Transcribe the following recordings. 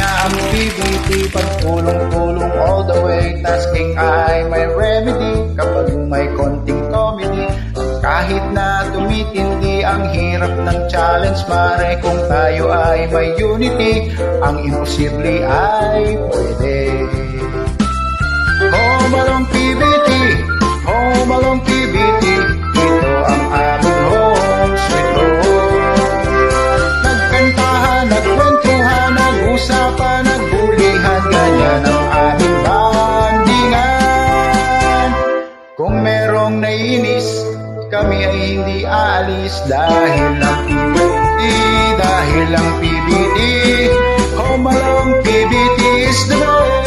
ang PBT, pagpulong-pulong all the way. Tasking ay may remedy kapag may konting comedy. Kahit na tumitindi ang hirap ng challenge, mare, kung tayo ay may unity, ang imposible ay pwede. Home Along PBT, Home Along PBT, ito ang aming home sweet home. Nagkantahan, nagkwentuhan, nag-usapan, nagbulihan, ganyan ang aming bandingan. Kung merong naiinis, kami ay hindi aalis dahil lang PBT, dahil lang PBT. Home Along PBT is the best.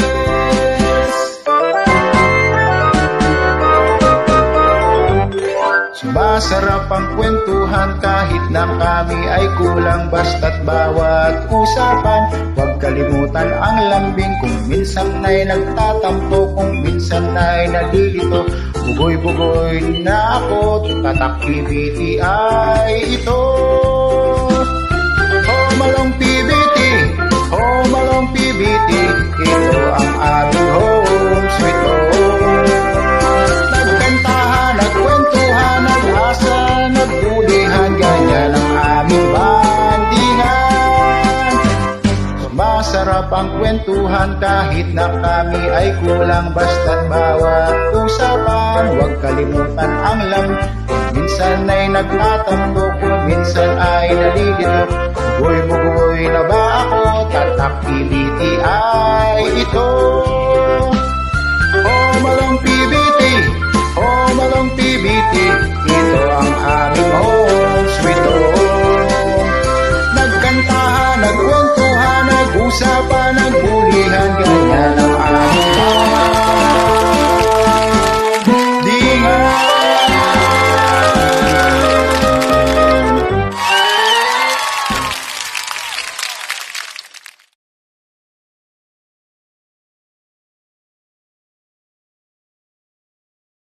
Masarap ang kwentuhan kahit na kami ay kulang, basta't bawat usapan. Huwag kalimutan ang lambing kung minsan ay nagtatampo, kung minsan ay nalilito. Bugoy-bugoy na ako, tatak PBT ay ito. Home Along PBT, Home Along PBT, ito ang aming home sweet home. Nagkantahan, nagkwentuhan, nag-asa, nagbulihan, ganyan ang aming bandingan. Masarap ang kwentuhan kahit na kami ay kulang, basta't bawat usapan. Huwag kalimutan ang kung minsan ay nagtatampo, kung minsan ay nalilito. Bugoy-bugoy na ba ako, tatak PBT ay ito. Home Along PBT, Home Along PBT, ito